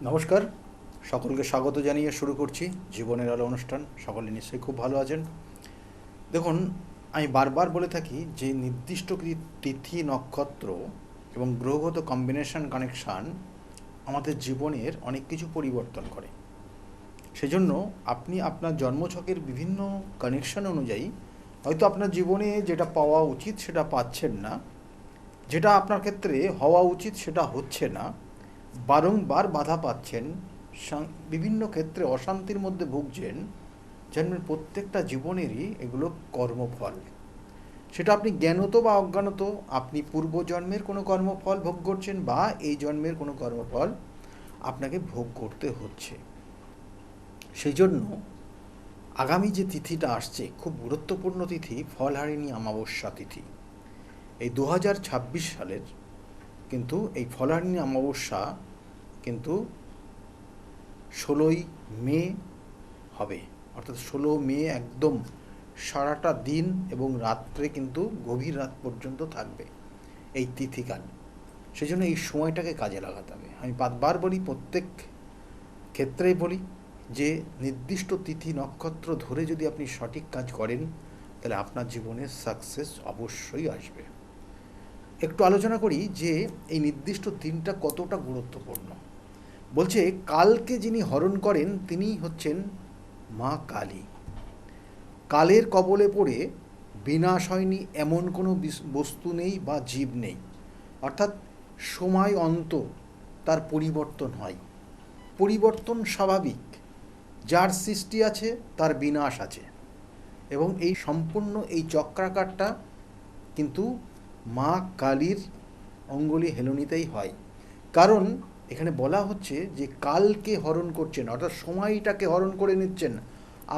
নমস্কার, সকলকে স্বাগত জানিয়ে শুরু করছি জীবনের আলো অনুষ্ঠান। সকলে নিশ্চয়ই খুব ভালো আছেন। দেখুন, আমি বারবার বলে থাকি যে নির্দিষ্ট তিথি, নক্ষত্র এবং গ্রহগত কম্বিনেশন কানেকশান আমাদের জীবনের অনেক কিছু পরিবর্তন করে। সেজন্য আপনি আপনার জন্মছকের বিভিন্ন কানেকশান অনুযায়ী হয়তো আপনার জীবনে যেটা পাওয়া উচিত সেটা পাচ্ছেন না, যেটা আপনার ক্ষেত্রে হওয়া উচিত সেটা হচ্ছে না, বারংবার বাধা পাচ্ছেন, বিভিন্ন ক্ষেত্রে অশান্তির মধ্যে ভুগছেন। জন্মের প্রত্যেকটা জীবনেরই এগুলো কর্মফল। সেটা আপনি জ্ঞানত বা অজ্ঞানত, আপনি পূর্বজন্মের কোনো কর্মফল ভোগ করছেন বা এই জন্মের কোনো কর্মফল আপনাকে ভোগ করতে হচ্ছে। সেই জন্য আগামী যে তিথিটা আসছে, খুব গুরুত্বপূর্ণ তিথি, ফলহারিণী অমাবস্যা তিথি। এই 2026 সালের কিন্তু এই ফলহারিণী অমাবস্যা কিন্তু 16ই মে হবে। অর্থাৎ 16 মে একদম সারাটা দিন এবং রাত্রে কিন্তু গভীর রাত পর্যন্ত থাকবে এই তিথিকাল। সেই জন্য এই সময়টাকে কাজে লাগাতে হবে। আমি বারবার বলি, প্রত্যেক ক্ষেত্রেই বলি যে নির্দিষ্ট তিথি নক্ষত্র ধরে যদি আপনি সঠিক কাজ করেন তাহলে আপনার জীবনে সাকসেস অবশ্যই আসবে। একটু আলোচনা করি যে এই নির্দিষ্ট দিনটা কতটা গুরুত্বপূর্ণ। বলছে, কালকে যিনি হরণ করেন তিনি হচ্ছেন মা কালী। কালের কবলে পড়ে বিনাশ হয়নি এমন কোনো বস্তু নেই বা জীব নেই। অর্থাৎ সময় অন্ত, তার পরিবর্তন হয়। পরিবর্তন স্বাভাবিক। যার সৃষ্টি আছে তার বিনাশ আছে। এবং এই সম্পূর্ণ এই চক্রাকারটা কিন্তু মা কালীর অঙ্গুলি হেলনিতেই হয়। কারণ এখানে বলা হচ্ছে যে কালকে হরণ করছেন, অর্থাৎ সময়টাকে হরণ করে নিচ্ছেন।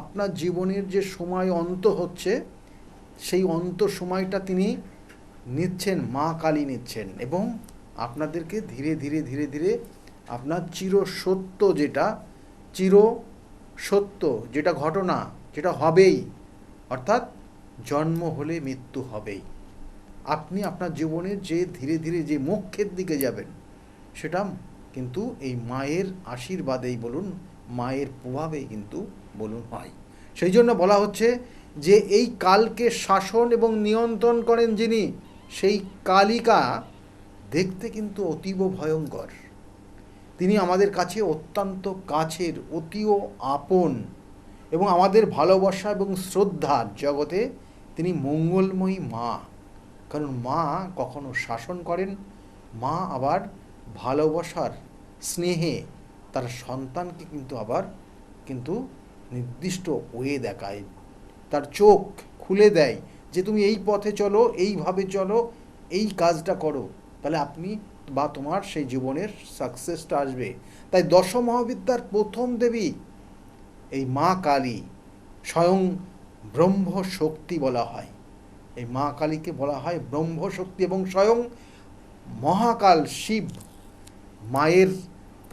আপনার জীবনের যে সময় অন্ত হচ্ছে, সেই অন্ত সময়টা তিনি নিচ্ছেন, মা কালী নিচ্ছেন, এবং আপনাদেরকে ধীরে ধীরে ধীরে ধীরে আপনার চির সত্য যেটা ঘটনা, যেটা হবেই, অর্থাৎ জন্ম হলে মৃত্যু হবেই। আপনি আপনার জীবনের যে ধীরে ধীরে যে মোক্ষের দিকে যাবেন, সেটা কিন্তু এই মায়ের আশীর্বাদেই বলুন, মায়ের প্রভাবেই কিন্তু বলুন হয়। সেই জন্য বলা হচ্ছে যে এই কালকে শাসন এবং নিয়ন্ত্রণ করেন যিনি, সেই কালিকা দেখতে কিন্তু অতীব ভয়ঙ্কর। তিনি আমাদের কাছে অত্যন্ত কাছের, অতীব আপন, এবং আমাদের ভালোবাসা এবং শ্রদ্ধার জগতে তিনি মঙ্গলময়ী মা। কারণ মা কখনো শাসন করেন, মা আবার ভালোবাসার স্নেহে তার সন্তানকে কিন্তু নির্দিষ্ট ওয়ে দেখায়, তার চোখ খুলে দেয় যে তুমি এই পথে চলো, এইভাবে চলো, এই কাজটা করো, তাহলে আপনি বা তোমার সেই জীবনের সাকসেসটা আসবে। তাই দশমহাবিদ্যার প্রথম দেবী এই মা কালী, স্বয়ং ব্রহ্ম শক্তি বলা হয়। এই মা কালীকে বলা হয় ব্রহ্ম শক্তি, এবং স্বয়ং মহাকাল শিব মায়ের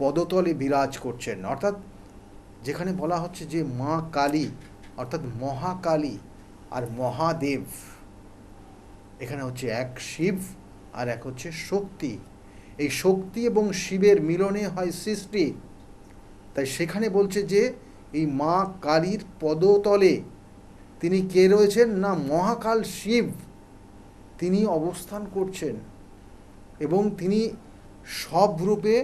পদতলে বিরাজ করছেন। অর্থাৎ যেখানে বলা হচ্ছে যে মা কালী অর্থাৎ মহাকালী আর মহাদেব, এখানে হচ্ছে এক শিব আর এক হচ্ছে শক্তি। এই শক্তি এবং শিবের মিলনে হয় সৃষ্টি। তাই সেখানে বলছে যে এই মা কালীর পদতলে তিনি কে রয়েছেন না, মহাকাল শিব তিনি অবস্থান করছেন, এবং তিনি সব রূপে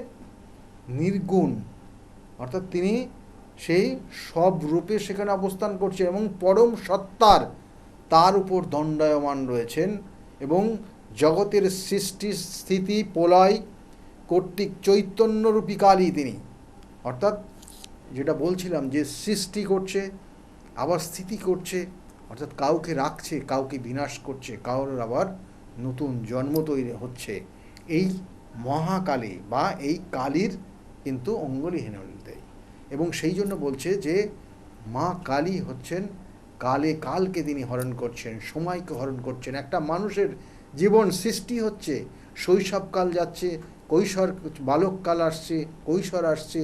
নির্গুণ, অর্থাৎ তিনি সেই সব রূপে সেখানে অবস্থান করছেন, এবং পরম সত্তার তার উপর দণ্ডায়মান রয়েছেন, এবং জগতের সৃষ্টি স্থিতি প্রলয় কর্তৃক চৈতন্যরূপী কালী তিনি। অর্থাৎ যেটা বলছিলাম যে সৃষ্টি করছে, আবার স্থিতি করছে, অর্থাৎ কাউকে রাখছে, কাউকে বিনাশ করছে, কারোর আবার নতুন জন্ম তৈরি হচ্ছে। এই মহাকালী বা এই কালীর কিন্তু অঙ্গুলি হেলনিতে। এবং সেই জন্য বলছে যে মা কালী হচ্ছেন কালকে তিনি হরণ করছেন, সময়কে হরণ করছেন। একটা মানুষের জীবন সৃষ্টি হচ্ছে, শৈশবকাল যাচ্ছে, কৈশোর বালককাল আসছে, কৈশোর আসছে,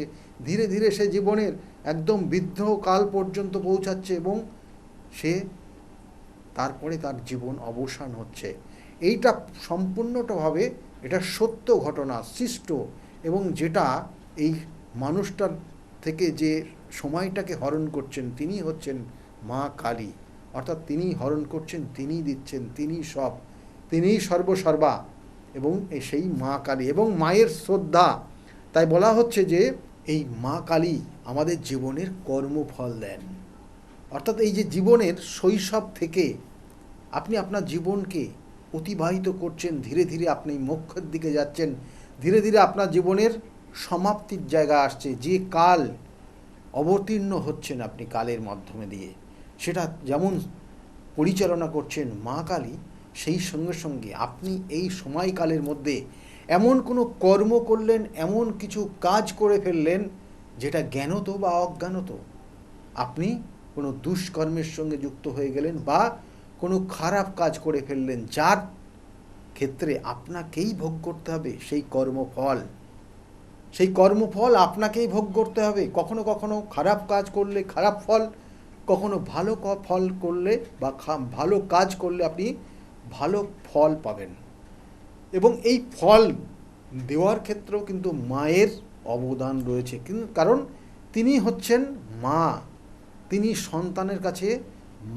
ধীরে ধীরে সে জীবনের একদম বৃদ্ধকাল পর্যন্ত পৌঁছাচ্ছে, এবং সে তারপরে তার জীবন অবসান হচ্ছে। এইটা সম্পূর্ণভাবে এটা সত্য ঘটনা সৃষ্ট, এবং যেটা এই মানুষটার থেকে যে সময়টাকে হরণ করছেন তিনি হচ্ছেন মা কালী। অর্থাৎ তিনিই হরণ করছেন, তিনিই দিচ্ছেন, তিনিই সব, তিনিই সর্বসর্বা, এবং সেই মা কালী এবং মায়ের শ্রদ্ধা। তাই বলা হচ্ছে যে এই মা কালী আমাদের জীবনের কর্মফল দেন। অর্থাৎ এই যে জীবনের শৈশব থেকে আপনি আপনার জীবনকে অতিবাহিত করছেন, ধীরে ধীরে আপনি মোক্ষের দিকে যাচ্ছেন, ধীরে ধীরে আপনার জীবনের সমাপ্তির জায়গা আসছে, যে কাল অবতীর্ণ হচ্ছেন আপনি কালের মাধ্যমে দিয়ে, সেটা যেমন পরিচালনা করছেন মা কালী, সেই সঙ্গে সঙ্গে আপনি এই সময়কালের মধ্যে এমন কোনো কর্ম করলেন, এমন কিছু কাজ করে ফেললেন যেটা জ্ঞানত বা অজ্ঞানত আপনি কোনো দুষ্কর্মের সঙ্গে যুক্ত হয়ে গেলেন বা কোনো খারাপ কাজ করে ফেললেন, যার ক্ষেত্রে আপনাকেই ভোগ করতে হবে সেই কর্মফল। সেই কর্মফল আপনাকেই ভোগ করতে হবে। কখনো কখনো খারাপ কাজ করলে খারাপ ফল, কখনো ভালো ফল করলে বা ভালো কাজ করলে আপনি ভালো ফল পাবেন। এবং এই ফল দেওয়ার ক্ষেত্রেও কিন্তু মায়ের অবদান রয়েছে, কিন্তু কারণ তিনি হচ্ছেন মা, তিনি সন্তানের কাছে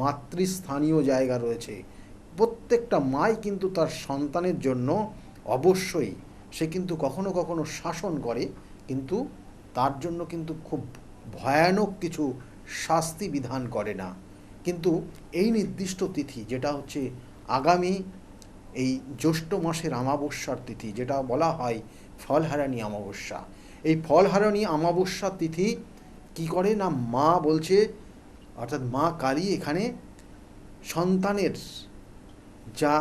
মাতৃস্থানীয় জায়গা রয়েছে। প্রত্যেকটা মাই কিন্তু তার সন্তানের জন্য অবশ্যই সে কিন্তু কখনো কখনো শাসন করে, কিন্তু তার জন্য কিন্তু খুব ভয়ানক কিছু শাস্তি বিধান করে না। কিন্তু এই নির্দিষ্ট তিথি যেটা হচ্ছে আগামী এই জ্যৈষ্ঠ মাসের অমাবস্যার তিথি, যেটা বলা হয় ফলহারানি অমাবস্যা, এই ফলহারানি অমাবস্যার তিথি কি করে না, মা বলছে অর্থাৎ মা কালী এখানে সন্তানের যা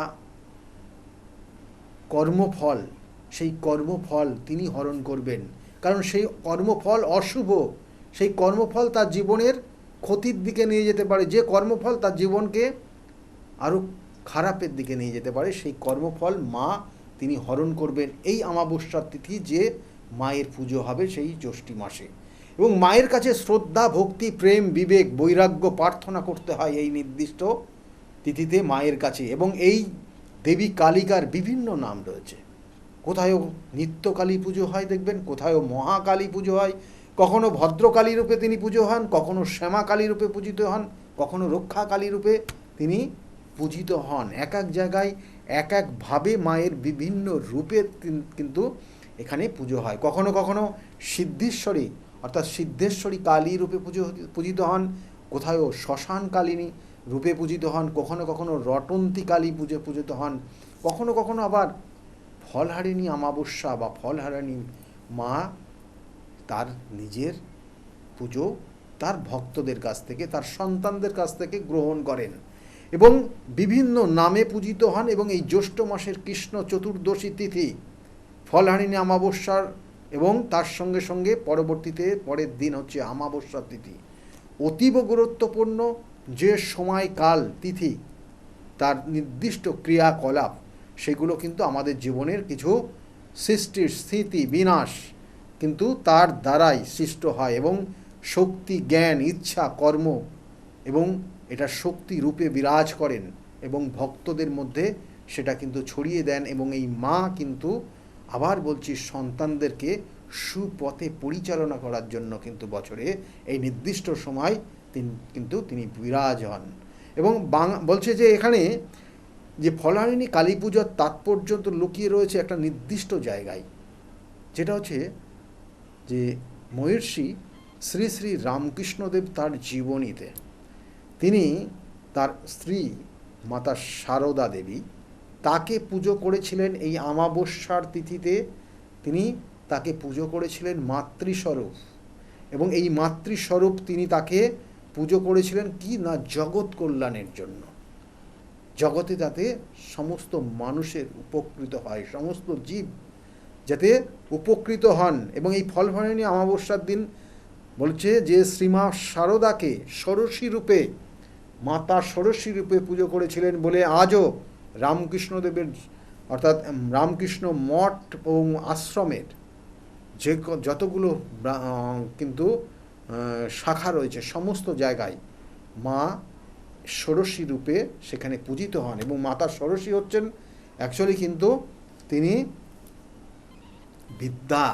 কর্মফল, সেই কর্মফল তিনি হরণ করবেন। কারণ সেই কর্মফল অশুভ, সেই কর্মফল তার জীবনের ক্ষতির দিকে নিয়ে যেতে পারে, যে কর্মফল তার জীবনকে আরও খারাপের দিকে নিয়ে যেতে পারে, সেই কর্মফল মা তিনি হরণ করবেন এই অমাবস্যার তিথি, যে মায়ের পুজো হবে সেই জ্যৈষ্ঠ মাসে। এবং মায়ের কাছে শ্রদ্ধা, ভক্তি, প্রেম, বিবেক, বৈরাগ্য প্রার্থনা করতে হয় এই নির্দিষ্ট তিথিতে মায়ের কাছে। এবং এই দেবী কালিকার বিভিন্ন নাম রয়েছে, কোথায়ও নিত্যকালী পুজো হয় দেখবেন, কোথায়ও মহাকালী পুজো হয়, কখনো ভদ্রকালী রূপে তিনি পুজো হন, কখনো শ্যামাকালী রূপে পূজিত হন, কখনো রক্ষাকালী রূপে তিনি পূজিত হন। এক এক জায়গায় এক একভাবে মায়ের বিভিন্ন রূপে কিন্তু এখানে পুজো হয়। কখনো কখনো সিদ্ধেশ্বরী অর্থাৎ সিদ্ধেশ্বরী কালী রূপে পূজিত হন, কোথায়ও শ্মশান কালিনী রূপে পূজিত হন, কখনো কখনো রটন্তী কালী পূজিত হন, কখনো কখনো আবার ফলহারিণী অমাবস্যা বা ফলহারিণী মা তার নিজের পুজো তার ভক্তদের কাছ থেকে, তার সন্তানদের কাছ থেকে গ্রহণ করেন এবং বিভিন্ন নামে পূজিত হন। এবং এই জ্যৈষ্ঠ মাসের কৃষ্ণ চতুর্দশী তিথি ফলহারিণী অমাবস্যার এবং তার সঙ্গে সঙ্গে পরবর্তীতে পরের দিন হচ্ছে অমাবস্যার তিথি, অতীব গুরুত্বপূর্ণ যে সময়কাল তিথি, তার নির্দিষ্ট ক্রিয়াকলাপ, সেগুলো কিন্তু আমাদের জীবনের কিছু সৃষ্টির স্থিতি বিনাশ কিন্তু তার দ্বারাই সৃষ্ট হয়। এবং শক্তি, জ্ঞান, ইচ্ছা, কর্ম এবং এটা শক্তি রূপে বিরাজ করেন এবং ভক্তদের মধ্যে সেটা কিন্তু ছড়িয়ে দেন। এবং এই মা কিন্তু আবার বলছি সন্তানদেরকে সুপথে পরিচালনা করার জন্য কিন্তু বছরে এই নির্দিষ্ট সময় তিনি বিরাজ হন। এবং বলছে যে এখানে যে ফলহারিণী কালী পুজোর তাৎপর্য তো লুকিয়ে রয়েছে একটা নির্দিষ্ট জায়গায়, যেটা হচ্ছে যে মহর্ষি শ্রী শ্রী রামকৃষ্ণদেব তার জীবনীতে তিনি তার স্ত্রী মাতা সারদা দেবী তাকে পুজো করেছিলেন এই অমাবস্যার তিথিতে, তিনি তাকে পুজো করেছিলেন মাতৃস্বরূপ। এবং এই মাতৃস্বরূপ তিনি তাকে পুজো করেছিলেন কি না, জগৎ কল্যাণের জন্য, জগতে যাতে সমস্ত মানুষের উপকৃত হয়, সমস্ত জীব যাতে উপকৃত হন। এবং এই ফলহারিণী অমাবস্যার দিন বলছে যে শ্রীমা সারদাকে ষোড়শী রূপে, মাতা ষোড়শী রূপে পুজো করেছিলেন বলে আজও রামকৃষ্ণদেবের অর্থাৎ রামকৃষ্ণ মঠ এবং আশ্রমের যে যতগুলো কিন্তু শাখা রয়েছে সমস্ত জায়গায় মা ষোড়শী রূপে সেখানে পূজিত হন। এবং মাতা ষোড়শী হচ্ছেন অ্যাকচুয়ালি কিন্তু তিনি বিদ্যা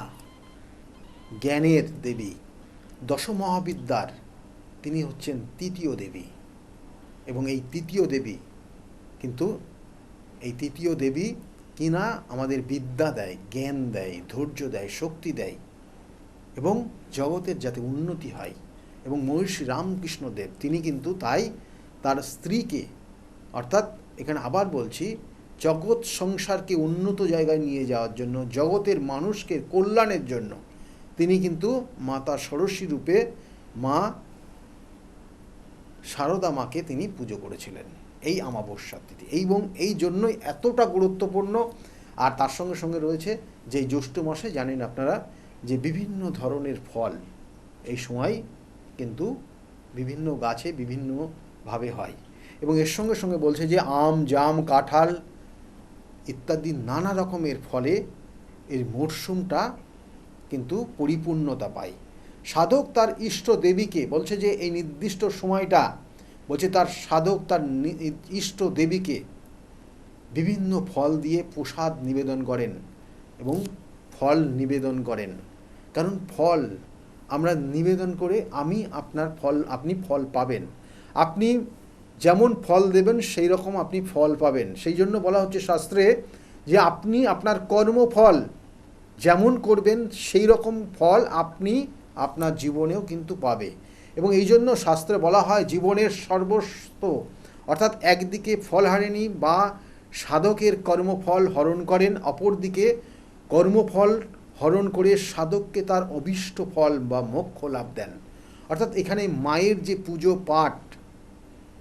জ্ঞানের দেবী, দশ মহাবিদ্যার তিনি হচ্ছেন তৃতীয় দেবী। এবং এই তৃতীয় দেবী কিন্তু এই তৃতীয় দেবী কিনা আমাদের বিদ্যা দেয়, জ্ঞান দেয়, ধৈর্য দেয়, শক্তি দেয় এবং জগতের যাতে উন্নতি হয়। এবং মহর্ষি রামকৃষ্ণদেব তিনি কিন্তু তাই তার স্ত্রীকে, অর্থাৎ এখানে আবার বলছি, জগৎ সংসারকে উন্নত জায়গায় নিয়ে যাওয়ার জন্য, জগতের মানুষকে কল্যাণের জন্য তিনি কিন্তু মাতা ষোড়শী রূপে মা শারদা মাকে তিনি পুজো করেছিলেন এই অমাবস্যার তিথি। এবং এই জন্যই এতটা গুরুত্বপূর্ণ। আর তার সঙ্গে সঙ্গে রয়েছে যে জ্যৈষ্ঠ মাসে জানেন আপনারা যে বিভিন্ন ধরনের ফল এই সময় কিন্তু বিভিন্ন গাছে বিভিন্নভাবে হয়। এবং এর সঙ্গে সঙ্গে বলছে যে আম, জাম, কাঁঠাল ইত্যাদি নানা রকমের ফলে এর মরশুমটা কিন্তু পরিপূর্ণতা পায়। সাধক তার ইষ্ট দেবীকে বলছে যে এই নির্দিষ্ট সময়টা বলছে তার সাধক তার ইষ্ট দেবীকে বিভিন্ন ফল দিয়ে প্রসাদ নিবেদন করেন এবং ফল নিবেদন করেন। কারণ ফল আমরা নিবেদন করে আপনি ফল পাবেন। আপনি যেমন ফল দেবেন সেই রকম আপনি ফল পাবেন। সেই জন্য বলা হচ্ছে শাস্ত্রে যে আপনি আপনার কর্মফল যেমন করবেন সেই রকম ফল আপনি আপনার জীবনেও কিন্তু পাবে। এবং এই জন্য শাস্ত্রে বলা হয় জীবনের সর্বস্ব, অর্থাৎ একদিকে ফল হারেনি বা সাধকের কর্মফল হরণ করেন, অপরদিকে কর্মফল হরণ করে সাধককে তার অভীষ্ট ফল বা মোক্ষ লাভ দেন। অর্থাৎ এখানে মায়ের যে পুজো পাঠ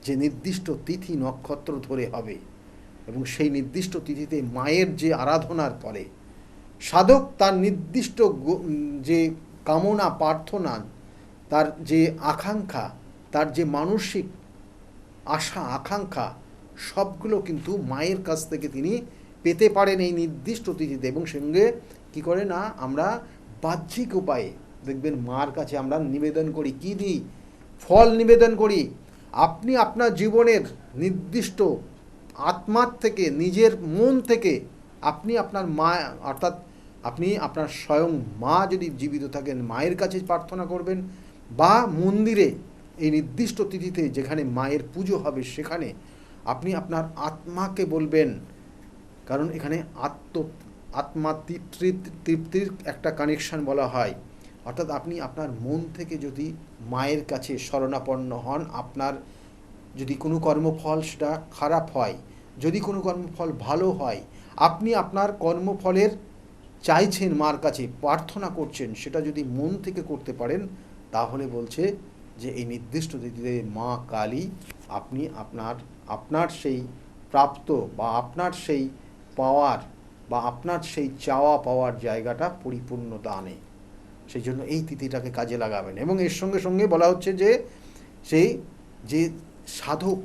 যে নির্দিষ্ট তিথি নক্ষত্র ধরে হবে এবং সেই নির্দিষ্ট তিথিতে মায়ের যে আরাধনার ফলে সাধক তার নির্দিষ্ট যে কামনা প্রার্থনা, তার যে আকাঙ্ক্ষা, তার যে মানসিক আশা আকাঙ্ক্ষা সবগুলো কিন্তু মায়ের কাছ থেকে তিনি পেতে পারেন এই নির্দিষ্ট তিথিতে। এবং সঙ্গে কী করে না আমরা বাহ্যিক উপায়ে দেখবেন মার কাছে আমরা নিবেদন করি, কী দিই? ফল নিবেদন করি। আপনি আপনার জীবনের নির্দিষ্ট আত্মার থেকে, নিজের মন থেকে আপনি আপনার মা, অর্থাৎ আপনি আপনার স্বয়ং মা যদি জীবিত থাকেন মায়ের কাছে প্রার্থনা করবেন, বা মন্দিরে এই নির্দিষ্ট তিথিতে যেখানে মায়ের পুজো হবে সেখানে আপনি আপনার আত্মাকে বলবেন। কারণ এখানে আত্মা তৃপ্তির একটা কানেকশান বলা হয়। অর্থাৎ আপনি আপনার মন থেকে যদি মায়ের কাছে শরণাপন্ন হন, আপনার যদি কোনো কর্মফল সেটা খারাপ হয়, যদি কোনো কর্মফল ভালো হয়, আপনি আপনার কর্মফলের চাইছেন মার কাছে, প্রার্থনা করছেন, সেটা যদি মন থেকে করতে পারেন তাহলে বলছে যে এই নির্দিষ্ট তিথিতে মা কালী আপনি আপনার সেই প্রাপ্ত বা আপনার সেই পাওয়ার বা আপনার সেই চাওয়া পাওয়ার জায়গাটা পরিপূর্ণতা আনে। সেই জন্য এই তিথিটাকে কাজে লাগাবেন। এবং এর সঙ্গে সঙ্গে বলা হচ্ছে যে যে সাধক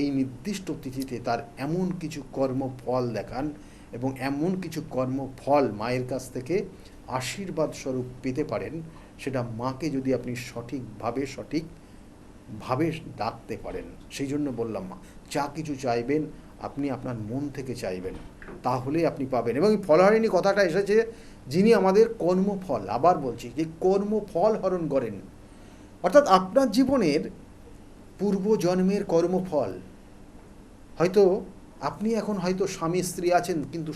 এই নির্দিষ্ট তিথিতে তার এমন কিছু কর্মফল দেখান এবং এমন কিছু কর্মফল মায়ের কাছ থেকে আশীর্বাদ স্বরূপ পেতে পারেন, সেটা মাকে যদি আপনি সঠিকভাবে ডাকতে পারেন। সেই জন্য বললাম যা কিছু চাইবেন আপনি আপনার মন থেকে চাইবেন, তাহলে আপনি পাবেন। এবং এই ফলহারিণী কথাটা এসেছে যিনি আমাদের কর্মফল, আবার বলছি যে কর্মফল হরণ করেন। অর্থাৎ আপনার জীবনের পূর্বজন্মের কর্মফল, হয়তো আপনি এখন হয়তো স্বামী স্ত্রী আছেন, কিন্তু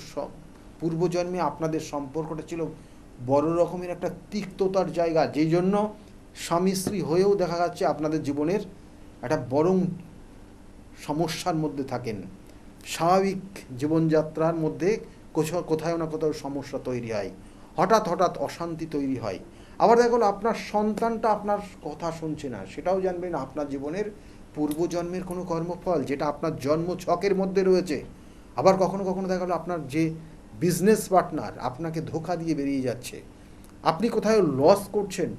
পূর্বজন্মে আপনাদের সম্পর্কটা ছিল বড় রকমের একটা তিক্ততার জায়গা, যেই জন্য স্বামী স্ত্রী হয়েও দেখা যাচ্ছে আপনাদের জীবনের একটা বরং সমস্যার মধ্যে থাকেন। স্বাভাবিক জীবনযাত্রার মধ্যে কোথাও না কোথাও সমস্যা তৈরি হয়, হঠাৎ অশান্তি তৈরি হয়। আবার দেখা গেলো আপনার সন্তানটা আপনার কথা শুনছে না, সেটাও জানবেন আপনার জীবনের পূর্বজন্মের কোনো কর্মফল, যেটা আপনার জন্ম ছকের মধ্যে রয়েছে। আবার কখনো কখনো দেখা গেলো আপনার যে বিজনেস পার্টনার আপনাকে ধোঁকা দিয়ে বেরিয়ে যাচ্ছে, আপনি কোথাও লস করছেন,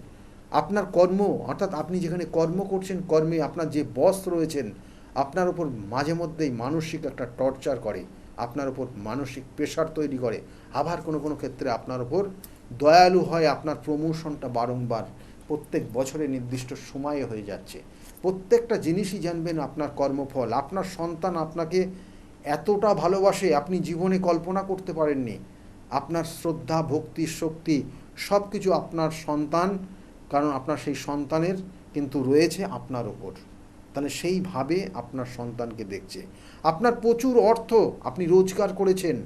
আপনার কর্ম, অর্থাৎ আপনি যেখানে কর্ম করছেন কর্মে আপনার যে বস রয়েছেন আপনার উপর মাঝে মধ্যেই মানসিক একটা টর্চার করে, আপনার উপর মানসিক প্রেশার তৈরি করে। আবার কোনো ক্ষেত্রে আপনার উপর দয়ালু হয়, আপনার প্রমোশনটা বারংবার প্রত্যেক বছরে নির্দিষ্ট সময়ে হয়ে যাচ্ছে। প্রত্যেকটা জিনিসই জানবেন আপনার কর্মফল। আপনার সন্তান আপনাকে এতটা ভালোবাসে আপনি জীবনে কল্পনা করতে পারেননি। আপনার শ্রদ্ধা ভক্তি শক্তি সব কিছু আপনার সন্তান, কারণ আপনার সেই সন্তানের কিন্তু রয়েছে আপনার ওপর। তাহলে সেইভাবে আপনার সন্তানকে দেখছে। আপনার প্রচুর অর্থ আপনি রোজগার করেছেন,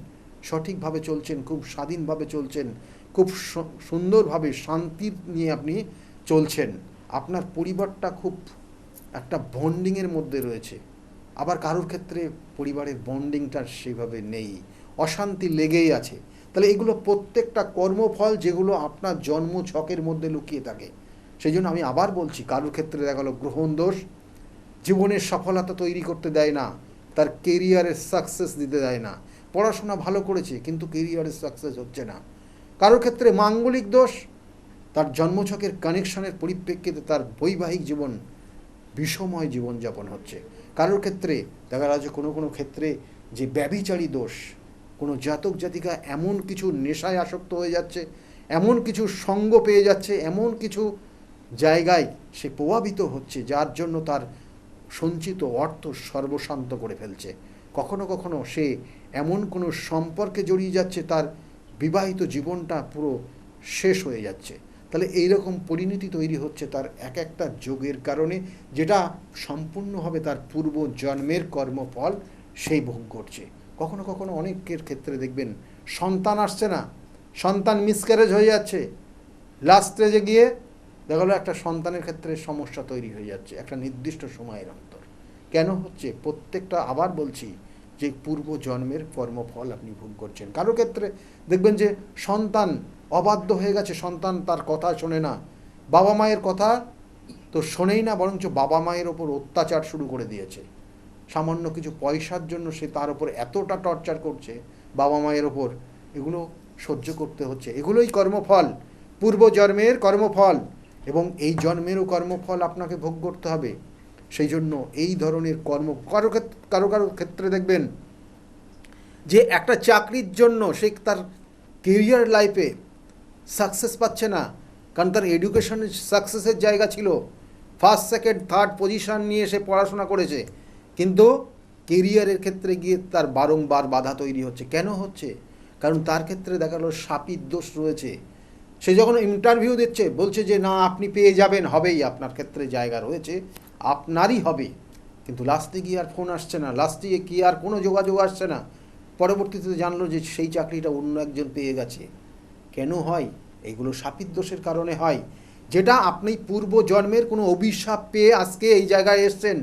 সঠিকভাবে চলছেন, খুব স্বাধীনভাবে চলছেন, খুব সুন্দরভাবে শান্তি নিয়ে আপনি চলছেন। আপনার পরিবারটা খুব একটা বন্ডিংয়ের মধ্যে রয়েছে। আবার কারোর ক্ষেত্রে পরিবারের বন্ডিংটা সেইভাবে নেই, অশান্তি লেগেই আছে। তাহলে এগুলো প্রত্যেকটা কর্মফল যেগুলো আপনার জন্ম ছকের মধ্যে লুকিয়ে থাকে। সেই জন্য আমি আবার বলছি, কারোর ক্ষেত্রে দেখা গেলো গ্রহণ দোষ জীবনের সফলতা তৈরি করতে দেয় না, তার কেরিয়ারের সাকসেস দিতে দেয় না। পড়াশোনা ভালো করেছে কিন্তু কেরিয়ারের সাকসেস হচ্ছে না। কারোর ক্ষেত্রে মাঙ্গলিক দোষ, তার জন্মছকের কানেকশনের পরিপ্রেক্ষিতে তার বৈবাহিক জীবন বিষময় জীবনযাপন হচ্ছে। কারোর ক্ষেত্রে দেখা যাচ্ছে কোনো ক্ষেত্রে যে ব্যভিচারী দোষ, কোনো জাতক জাতিকা এমন কিছু নেশায় আসক্ত হয়ে যাচ্ছে, এমন কিছু সঙ্গ পেয়ে যাচ্ছে, এমন কিছু জায়গায় সে প্রভাবিত হচ্ছে যার জন্য তার সঞ্চিত অর্থ সর্বশান্ত করে ফেলছে। কখনো কখনো সে এমন কোনো সম্পর্কে জড়িয়ে যাচ্ছে, তার বিবাহিত জীবনটা পুরো শেষ হয়ে যাচ্ছে। তাহলে এইরকম পরিণতি তৈরি হচ্ছে তার এক একটা যোগের কারণে, যেটা সম্পূর্ণভাবে তার পূর্ব জন্মের কর্মফল সেই ভোগ করছে। কখনো কখনো অনেকের ক্ষেত্রে দেখবেন সন্তান আসছে না, সন্তান মিসক্যারেজ হয়ে যাচ্ছে, লাস্ট স্টেজে গিয়ে দেখা গেলো একটা সন্তানের ক্ষেত্রে সমস্যা তৈরি হয়ে যাচ্ছে একটা নির্দিষ্ট সময়ের অন্তর। কেন হচ্ছে? প্রত্যেকটা, আবার বলছি, যে পূর্ব জন্মের কর্মফল আপনি ভোগ করছেন। কারো ক্ষেত্রে দেখবেন যে সন্তান অবাধ্য হয়ে গেছে, সন্তান তার কথা শোনে না, বাবা মায়ের কথা তো শোনেই না, বরঞ্চ বাবা মায়ের ওপর অত্যাচার শুরু করে দিয়েছে। সামান্য কিছু পয়সার জন্য সে তার ওপর এতটা টর্চার করছে বাবা মায়ের ওপর, এগুলো সহ্য করতে হচ্ছে। এগুলোই কর্মফল, পূর্বজন্মের কর্মফল, এবং এই জন্মেরও কর্মফল আপনাকে ভোগ করতে হবে। সেই জন্য এই ধরনের কর্ম কারো ক্ষেত্রে দেখবেন যে একটা চাকরির জন্য সে তার কেরিয়ার লাইফে সাকসেস পাচ্ছে না, কারণ তার এডুকেশনের সাকসেসের জায়গা ছিল, ফার্স্ট সেকেন্ড থার্ড পজিশন নিয়ে সে পড়াশোনা করেছে, কিন্তু কেরিয়ারের ক্ষেত্রে গিয়ে তার বারংবার বাধা তৈরি হচ্ছে। কেন হচ্ছে? কারণ তার ক্ষেত্রে দেখা গেলো শাপিত দোষ রয়েছে। সে যখন ইন্টারভিউ দিচ্ছে বলছে যে না আপনি পেয়ে যাবেন, হবেই, আপনার ক্ষেত্রে জায়গা রয়েছে, আপনারই হবে, কিন্তু লাস্টে গিয়ে আর ফোন আসছে না, লাস্টে গিয়ে আর কোনো যোগাযোগ আসছে না। পরবর্তীতে জানলো যে সেই চাকরিটা অন্য একজন পেয়ে গেছে। কেন হয়? এইগুলো শাপিত দোষের কারণে হয়, যেটা আপনি পূর্ব জন্মের কোনো অভিশাপ পেয়ে আজকে এই জায়গায় এসছেন।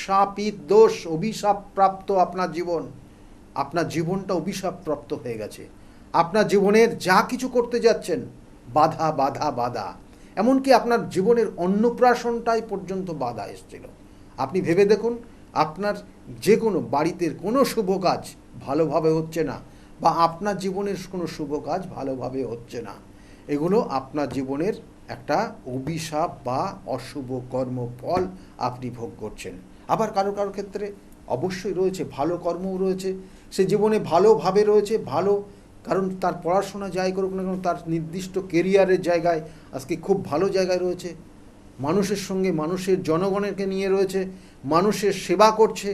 শাপিত দোষ, অভিশাপ প্রাপ্ত আপনার জীবন, আপনার জীবনটা অভিশাপ প্রাপ্ত হয়ে গেছে। আপনার জীবনের যা কিছু করতে যাচ্ছেন বাধা বাধা বাধা, এমনকি আপনার জীবনের অন্নপ্রাশনটাই পর্যন্ত বাধা এসেছিল। আপনি ভেবে দেখুন, আপনার যে কোনো বাড়িতে কোনো শুভ কাজ ভালোভাবে হচ্ছে না, বা আপনার জীবনের কোনো শুভ কাজ ভালোভাবে হচ্ছে না, এগুলো আপনার জীবনের একটা অভিশাপ বা অশুভ কর্মফল আপনি ভোগ করছেন। আবার কারো ক্ষেত্রে অবশ্যই রয়েছে ভালো কর্মও রয়েছে, সে জীবনে ভালোভাবে রয়েছে, ভালো, কারণ তার পড়াশোনা যাই করুক না কেন তার নির্দিষ্ট কেরিয়ারের জায়গায় আজকে খুব ভালো জায়গায় রয়েছে, মানুষের সঙ্গে, মানুষের জনগণকে নিয়ে রয়েছে, মানুষের সেবা করছে,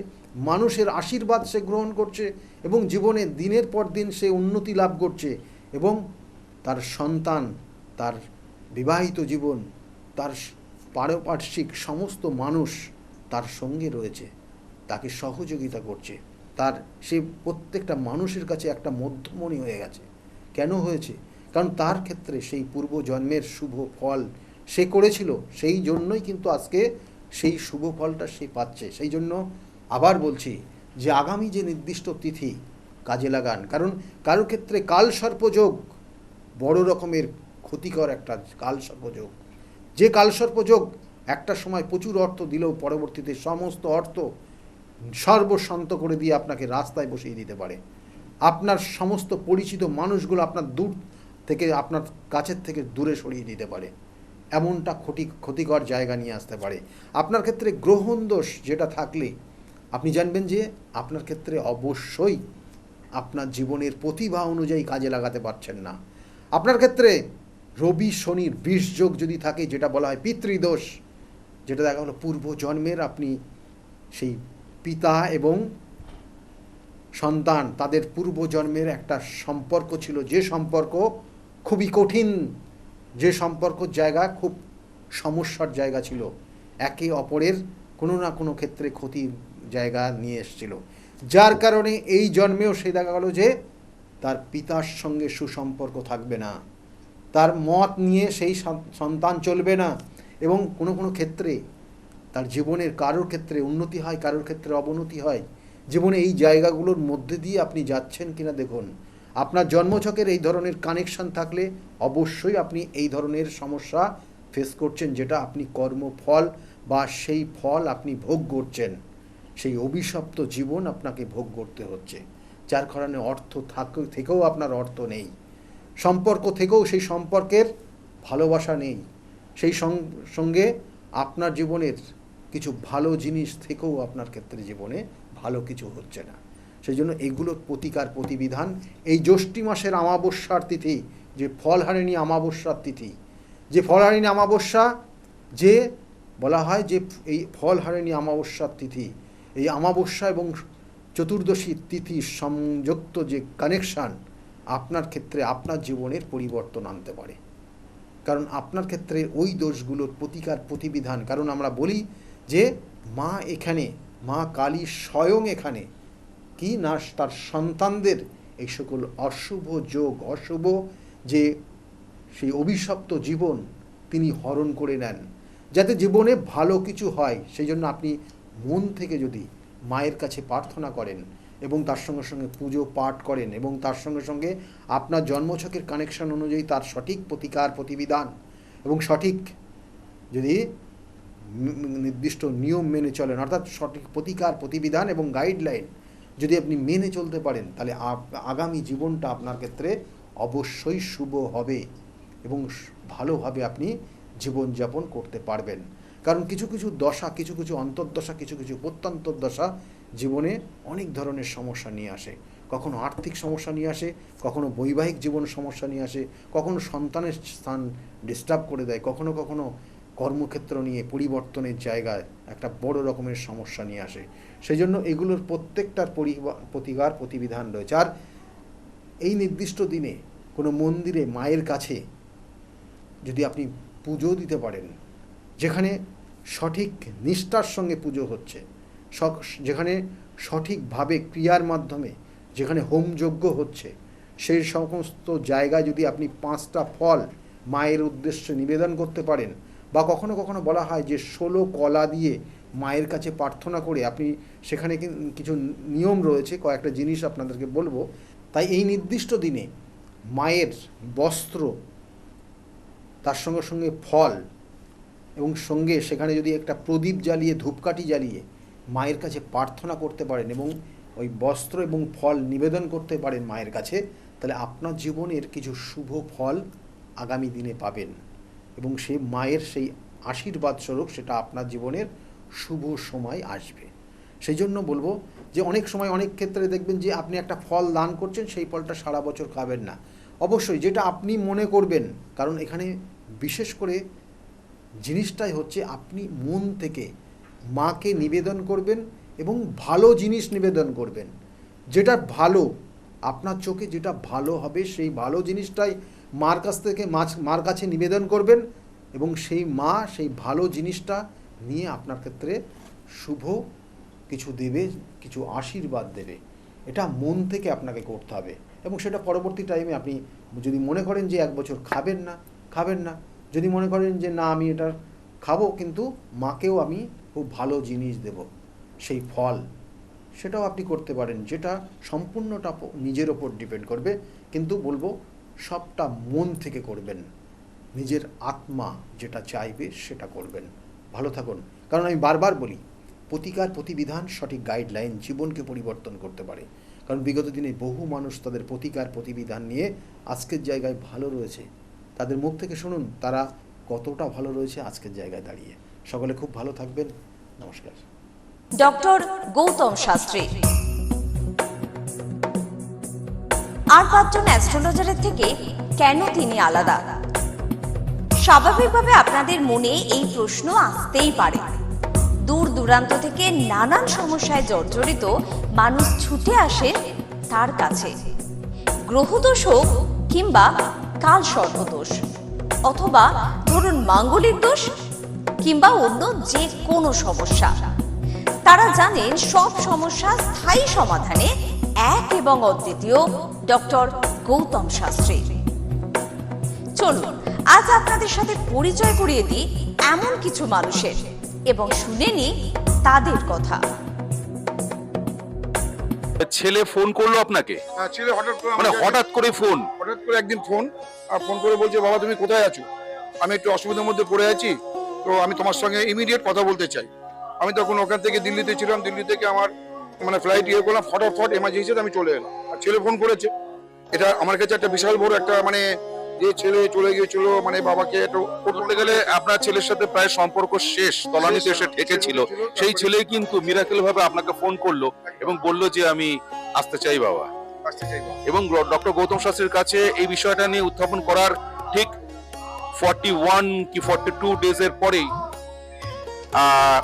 মানুষের আশীর্বাদ সে গ্রহণ করছে, এবং জীবনে দিনের পর দিন সে উন্নতি লাভ করছে, এবং তার সন্তান, তার বিবাহিত জীবন, তার পারিপার্শ্বিক সমস্ত মানুষ তার সঙ্গে রয়েছে, তাকে সহযোগিতা করছে, তার সে প্রত্যেকটা মানুষের কাছে একটা মধ্যমণি হয়ে গেছে। কেন হয়েছে? কারণ তার ক্ষেত্রে সেই পূর্ব জন্মের শুভ ফল সে করেছিল, সেই জন্যই কিন্তু আজকে সেই শুভ ফলটা সে পাচ্ছে। সেই জন্য আবার বলছি যে আগামী যে নির্দিষ্ট তিথি কাজে লাগান, কারণ কারো ক্ষেত্রে কালসর্পযোগ বড় রকমের ক্ষতিকর একটা কালসর্পযোগ, যে কালসর্পযোগ একটা সময় প্রচুর অর্থ দিলেও পরবর্তীতে সমস্ত অর্থ সর্বশান্ত করে দিয়ে আপনাকে রাস্তায় বসিয়ে দিতে পারে। আপনার সমস্ত পরিচিত মানুষগুলো আপনার দূর থেকে, আপনার কাছের থেকে দূরে সরিয়ে দিতে পারে, এমনটা ক্ষতিকর জায়গা নিয়ে আসতে পারে। আপনার ক্ষেত্রে গ্রহণ দোষ যেটা থাকলে আপনি জানবেন যে আপনার ক্ষেত্রে অবশ্যই আপনার জীবনের প্রতিভা অনুযায়ী কাজে লাগাতে পারছেন না। আপনার ক্ষেত্রে রবি শনির বিষযোগ যদি থাকে, যেটা বলা হয় পিতৃদোষ, যেটা দেখা হলো পূর্ব জন্মের আপনি সেই পিতা এবং সন্তান তাদের পূর্বজন্মের একটা সম্পর্ক ছিল, যে সম্পর্ক খুবই কঠিন, যে সম্পর্কের জায়গা খুব সমস্যার জায়গা ছিল, একে অপরের কোনো না কোনো ক্ষেত্রে ক্ষতির জায়গা নিয়ে এসেছিল, যার কারণে এই জন্মেও সে দেখা গেল যে তার পিতার সঙ্গে সুসম্পর্ক থাকবে না, তার মত নিয়ে সেই সন্তান চলবে না, এবং কোনো কোনো ক্ষেত্রে তার জীবনের কারোর ক্ষেত্রে উন্নতি হয়, কারোর ক্ষেত্রে অবনতি হয়। জীবনে এই জায়গাগুলোর মধ্যে দিয়ে আপনি যাচ্ছেন কিনা দেখুন। আপনার জন্মছকের এই ধরনের কানেকশন থাকলে অবশ্যই আপনি এই ধরনের সমস্যা ফেস করছেন, যেটা আপনি কর্মফল বা সেই ফল আপনি ভোগ করছেন, সেই অভিশপ্ত জীবন আপনাকে ভোগ করতে হচ্ছে, যার কারণে অর্থ থেকেও আপনার অর্থ নেই, সম্পর্ক থেকেও সেই সম্পর্কের ভালোবাসা নেই, সেই সঙ্গে আপনার জীবনের কিছু ভালো জিনিস থেকেও আপনার ক্ষেত্রে জীবনে ভালো কিছু হচ্ছে না। সেই জন্য এগুলোর প্রতিকার প্রতিবিধান, এই জ্যৈষ্ঠী মাসের অমাবস্যার তিথি, যে ফলহারিণী অমাবস্যার তিথি, যে ফলহারিণী অমাবস্যা, যে বলা হয় যে এই ফলহারিণী অমাবস্যার তিথি, এই অমাবস্যা এবং চতুর্দশী তিথির সংযুক্ত যে কানেকশান আপনার ক্ষেত্রে আপনার জীবনের পরিবর্তন আনতে পারে। কারণ আপনার ক্ষেত্রে ওই দোষগুলোর প্রতিকার প্রতিবিধান, কারণ আমরা বলি যে মা এখানে, মা কালী স্বয়ং এখানে কি না তার সন্তানদের এই সকল অশুভ যোগ, অশুভ যে সেই অভিশপ্ত জীবন তিনি হরণ করে নেন, যাতে জীবনে ভালো কিছু হয়। সেই জন্য আপনি মন থেকে যদি মায়ের কাছে প্রার্থনা করেন এবং তার সঙ্গে সঙ্গে পুজো পাঠ করেন এবং তার সঙ্গে সঙ্গে আপনার জন্মছকের কানেকশন অনুযায়ী তার সঠিক প্রতিকার প্রতিবিধান এবং সঠিক যদি নির্দিষ্ট নিয়ম মেনে চলেন, অর্থাৎ সঠিক প্রতিকার প্রতিবিধান এবং গাইডলাইন যদি আপনি মেনে চলতে পারেন, তাহলে আগামী জীবনটা আপনার ক্ষেত্রে অবশ্যই শুভ হবে এবং ভালোভাবে আপনি জীবনযাপন করতে পারবেন। কারণ কিছু কিছু দশা, কিছু কিছু অন্তর্দশা, কিছু কিছু প্রত্যন্তর দশা জীবনে অনেক ধরনের সমস্যা নিয়ে আসে। কখনো আর্থিক সমস্যা নিয়ে আসে, কখনো বৈবাহিক জীবন সমস্যা নিয়ে আসে, কখনো সন্তানের স্থান ডিস্টার্ব করে দেয়, কখনো কখনো কর্মক্ষেত্র নিয়ে পরিবর্তনের জায়গায় একটা বড় রকমের সমস্যা নিয়ে আসে। সেই জন্য এগুলোর প্রত্যেকটার প্রতিকার প্রতিবিধান রয়েছে। আর এই নির্দিষ্ট দিনে কোনো মন্দিরে মায়ের কাছে যদি আপনি পুজো দিতে পারেন, যেখানে সঠিক নিষ্ঠার সঙ্গে পুজো হচ্ছে, যেখানে সঠিকভাবে ক্রিয়ার মাধ্যমে যেখানে হোমযজ্ঞ হচ্ছে, সেই সমস্ত জায়গায় যদি আপনি 5টা ফল মায়ের উদ্দেশ্যে নিবেদন করতে পারেন, বা কখনো কখনো বলা হয় যে 16 কলা দিয়ে মায়ের কাছে প্রার্থনা করে আপনি, সেখানে কিছু নিয়ম রয়েছে, কয়েকটা জিনিস আপনাদেরকে বলবো। তাই এই নির্দিষ্ট দিনে মায়ের বস্ত্র, তার সঙ্গে সঙ্গে ফল এবং সঙ্গে সেখানে যদি একটা প্রদীপ জ্বালিয়ে, ধূপকাঠি জ্বালিয়ে মায়ের কাছে প্রার্থনা করতে পারেন এবং ওই বস্ত্র এবং ফল নিবেদন করতে পারেন মায়ের কাছে, তাহলে আপনার জীবনের কিছু শুভ ফল আগামী দিনে পাবেন এবং সেই মায়ের সেই আশীর্বাদ স্বরূপ সেটা আপনার জীবনের শুভ সময় আসবে। সেই জন্য বলবো যে অনেক সময় অনেক ক্ষেত্রে দেখবেন যে আপনি একটা ফল দান করছেন, সেই ফলটা সারা বছর খাবেন না। অবশ্যই যেটা আপনি মনে করবেন, কারণ এখানে বিশেষ করে জিনিসটাই হচ্ছে আপনি মন থেকে মাকে নিবেদন করবেন এবং ভালো জিনিস নিবেদন করবেন, যেটা ভালো আপনার চোখে যেটা ভালো হবে সেই ভালো জিনিসটাই মার কাছ থেকে মার কাছে নিবেদন করবেন এবং সেই মা সেই ভালো জিনিসটা নিয়ে আপনার ক্ষেত্রে শুভ কিছু দেবে, কিছু আশীর্বাদ দেবে। এটা মন থেকে আপনাকে করতে হবে এবং সেটা পরবর্তী টাইমে আপনি যদি মনে করেন যে 1 বছর খাবেন না, যদি মনে করেন যে না আমি এটা খাবো কিন্তু মাকেও আমি খুব ভালো জিনিস দেব, সেই ফল সেটাও আপনি করতে পারেন, যেটা সম্পূর্ণটা নিজের ওপর ডিপেন্ড করবে। কিন্তু বলবো সবটা মন থেকে করবেন, নিজের আত্মা যেটা চাইবে সেটা করবেন। ভালো থাকুন। কারণ আমি বারবার বলি, প্রতিকার প্রতিবিধান সঠিক গাইডলাইন জীবনকে পরিবর্তন করতে পারে। কারণ বিগত দিনে বহু মানুষ তাদের প্রতিকার প্রতিবিধান নিয়ে আজকের জায়গায় ভালো রয়েছে। তাদের মুখ থেকে শুনুন তারা কতটা ভালো রয়েছে আজকের জায়গায় দাঁড়িয়ে। সকলে খুব ভালো থাকবেন। নমস্কার। ডক্টর গৌতম শাস্ত্রী আর 5 জন অ্যাস্ট্রোলজারের থেকে কেন তিনি আলাদা? স্বাভাবিকভাবে আপনাদের মনে এই প্রশ্ন আসতেই পারে। দূর দূরান্ত থেকে নানান সমস্যায় জর্জরিত মানুষ ছুটে আসেন তার কাছে, গ্রহদোষ হোক কিংবা কাল সর্পদোষ, অথবা ধরুন মাঙ্গলিক দোষ কিংবা অন্য যে কোনো সমস্যা। তারা জানেন সব সমস্যা স্থায়ী সমাধানে এক এবং অদ্বিতীয় ডক্টর গৌতম শাস্ত্রী। চলুন আজ আপনাদের সাথে পরিচয় করিয়ে দিই এমন কিছু মানুষের এবং শুনে নিই তাদের কথা। ছেলে ফোন করলো আপনাকে? হ্যাঁ, ছেলে হঠাৎ করে মানে হঠাৎ করে ফোন? হঠাৎ করে একদিন ফোন করে বলছে, বাবা তুমি কোথায় আছো? আমি একটু অসুবিধার মধ্যে পড়ে আছি, তো আমি তোমার সঙ্গে ইমিডিয়েট কথা বলতে চাই। আমি তখন ওখান থেকে দিল্লিতে ছিলাম, দিল্লি থেকে আমার মানে ফ্লাইট করলাম, ফটাফট এমার্জেন্সিতে আমি চলে এলাম। আর ছেলে ফোন করেছে, এটা আমার কাছে একটা বিশাল বড় একটা মানে যে ছেলে চলে গিয়েছিল মানে বাবাকে একটু বলতে গেলে আপনার ছেলের সাথে প্রায় সম্পর্ক শেষ, তলানিতে এসে ঠেকেছিল। সেই ছেলে কিন্তু মিরাকেল ভাবে আপনাকে ফোন করলো এবং বলল যে আমি আসতে চাই বাবা। আসতে চাইবো। এবং ডক্টর গৌতম শাস্ত্রীর কাছে এই বিষয়টা নিয়ে উত্থাপন করার ঠিক 41 কি 42 ডেজ এর পরেই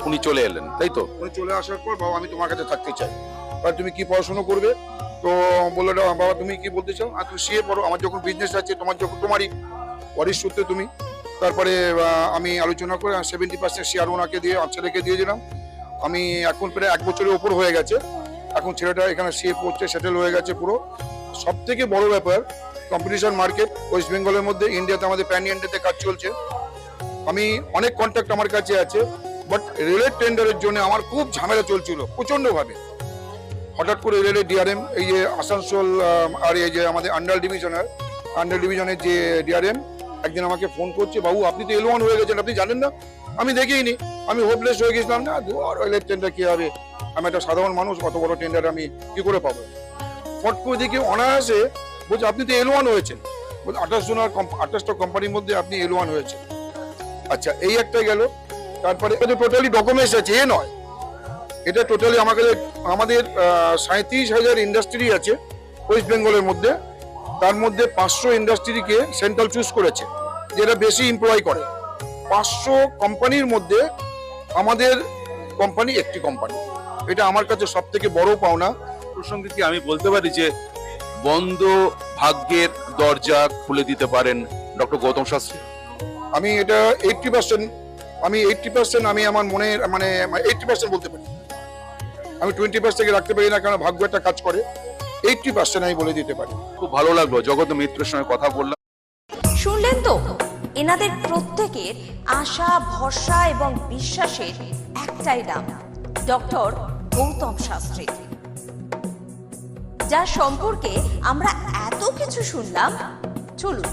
উনি চলে এলেন, তাই তো? উনি চলে আসার পর, বাবা আমি তোমার কাছে থাকতে চাই, আর তুমি কি পড়াশোনা করবে? তো বললো, বাবা তুমি কি বলতে চাও? আর তুমি সিএ পড়ো, আমার যখন বিজনেস আছে, তোমারই ওয়ারিশ সূত্রে তুমি। তারপরে আমি আলোচনা করে 70% শেয়ার ওনাকে দিয়ে আমার ছেলেকে দিয়ে দিলাম। আমি এখন প্রায় 1 বছরের উপর হয়ে গেছে, এখন ছেলেটা এখানে সিএ পড়ছে, সেটেল হয়ে গেছে পুরো। সব থেকে বড় ব্যাপার, কম্পিটিশন মার্কেট ওয়েস্ট বেঙ্গলের মধ্যে, ইন্ডিয়াতে আমাদের প্যান ইন্ডিয়াতে কাজ চলছে। আমি অনেক কন্ট্যাক্ট আমার কাছে আছে, বাট রেলের টেন্ডারের জন্য আমার খুব ঝামেলা চলছিল প্রচন্ড ভাবে। হঠাৎ করে রেলের ডিআরএম, এই যে আসানসোল আর এই যে আমাদের আন্ডার ডিভিশনের যে ডিআরএম একদিন আমাকে ফোন করছে, বাবু আপনি তো L1 হয়ে গেছেন, আপনি জানেন না? আমি দেখিনি, আমি হোপলেস হয়ে গেছিলাম, না রেলের টেন্ডার কি হবে, আমি একটা সাধারণ মানুষ, কত বড় টেন্ডার আমি কি করে পাবো? ফট করে দেখি অনায়াসে বলছে আপনি তো L1 হয়েছেন, বলছে 28টা কোম্পানির মধ্যে আপনি L1 হয়েছেন। আচ্ছা, এই একটা গেল। তারপরে টোটালি ডকুমেন্টস আছে, এ নয়, এটা টোটালি আমাদের 37,000 ইন্ডাস্ট্রি আছে ওয়েস্ট বেঙ্গলের মধ্যে। তার মধ্যে 500 ইন্ডাস্ট্রিকে সেন্ট্রাল চুজ করেছে, যেটা বেশি এমপ্লয় করে। 500 কোম্পানির মধ্যে আমাদের কোম্পানি একটি কোম্পানি, এটা আমার কাছে সব থেকে বড় পাওনা। প্রসঙ্গে কি আমি বলতে পারি যে বন্ধ ভাগ্যের দরজা খুলে দিতে পারেন ডক্টর গৌতম শাস্ত্রী? আমি এটা 80% আমি আমার মনে মানে 80% বলতে পারি। আমি 20% রাখতে পারি না, কারণ ভাগ্য একটা কাজ করে। 80% আমি বলে দিতে পারি। খুব ভালো লাগলো জগত মিত্রের সঙ্গে কথা বললাম। শুনলেন তো, এনাদের প্রত্যেকের আশা, ভরসা এবং বিশ্বাসের একটাই নাম, ডক্টর গৌতম শাস্ত্রী, যার সম্পর্কে আমরা এত কিছু শুনলাম। চলুন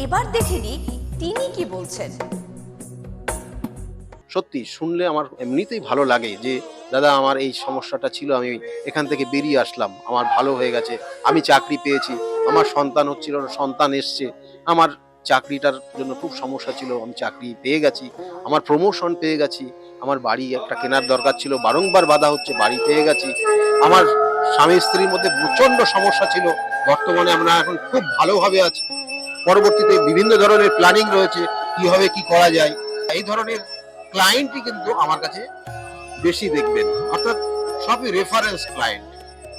এবার দেখে নিই তিনি কি বলছেন। সত্যি শুনলে আমার এমনিতেই ভালো লাগে যে দাদা আমার এই সমস্যাটা ছিল, আমি এখান থেকে বেরিয়ে আসলাম, আমার ভালো হয়ে গেছে, আমি চাকরি পেয়েছি, আমার সন্তান হচ্ছিল না, সন্তান এসছে, আমার চাকরিটার জন্য খুব সমস্যা ছিল, আমি চাকরি পেয়ে গেছি, আমার প্রমোশন পেয়ে গেছি, আমার বাড়ি একটা কেনার দরকার ছিল, বারংবার বাধা হচ্ছে, বাড়ি পেয়ে গেছি, আমার স্বামী স্ত্রীর মধ্যে প্রচন্ড সমস্যা ছিল, বর্তমানে আমরা এখন খুব ভালোভাবে আছি, পরবর্তীতে বিভিন্ন ধরনের প্ল্যানিং রয়েছে কিভাবে কি করা যায়। এই ধরনের ক্লায়েন্টই কিন্তু আমার কাছে বেশি দেখবেন, অর্থাৎ সবই রেফারেন্স ক্লায়েন্ট,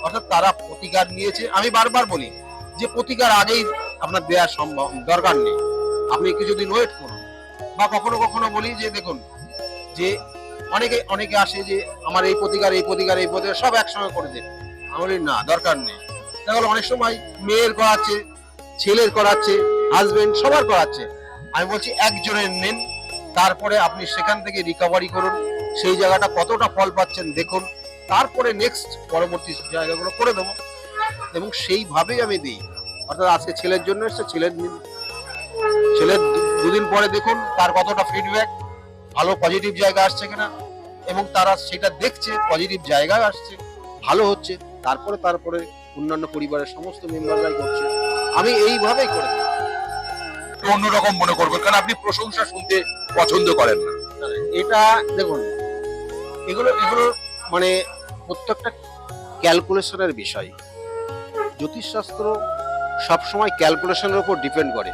অর্থাৎ তারা প্রতিকার নিয়েছে। আমি বারবার বলি যে প্রতিকার আগেই আপনার দেওয়ার সম্ভব দরকার নেই, আপনি কিছুদিন ওয়েট করুন। বা কখনো কখনো বলি যে দেখুন যে অনেকে আসে যে আমার এই প্রতিকার সব একসঙ্গে করে দেন, আমি বলি না, দরকার নেই। তাহলে অনেক সময় মেয়ের করাচ্ছে, ছেলের করাচ্ছে, হাজবেন্ড সবার করাচ্ছে, আমি বলছি একজনের নেন, তারপরে আপনি সেখান থেকে রিকভারি করুন, সেই জায়গাটা কতটা ফল পাচ্ছেন দেখুন, তারপরে নেক্সট পরবর্তী জায়গাগুলো করে দেবো। এবং সেইভাবেই আমি দিই, অর্থাৎ আজকে ছেলের জন্য এসছে, ছেলের দুদিন পরে দেখুন তার কতটা ফিডব্যাক, ভালো পজিটিভ জায়গা আসছে কিনা, এবং তারা সেটা দেখছে পজিটিভ জায়গায় আসছে, ভালো হচ্ছে, তারপরে অন্যান্য পরিবারের সমস্ত মেম্বাররাই করছে। আমি এইভাবেই করে দিই। অন্যরকম মনে করবেন, কারণ আপনি প্রশংসা শুনতে পছন্দ করেন না। এটা দেখুন, এগুলো মানে প্রত্যেকটা ক্যালকুলেশনের বিষয়। জ্যোতিষশাস্ত্র সবসময় ক্যালকুলেশনের উপর ডিপেন্ড করে,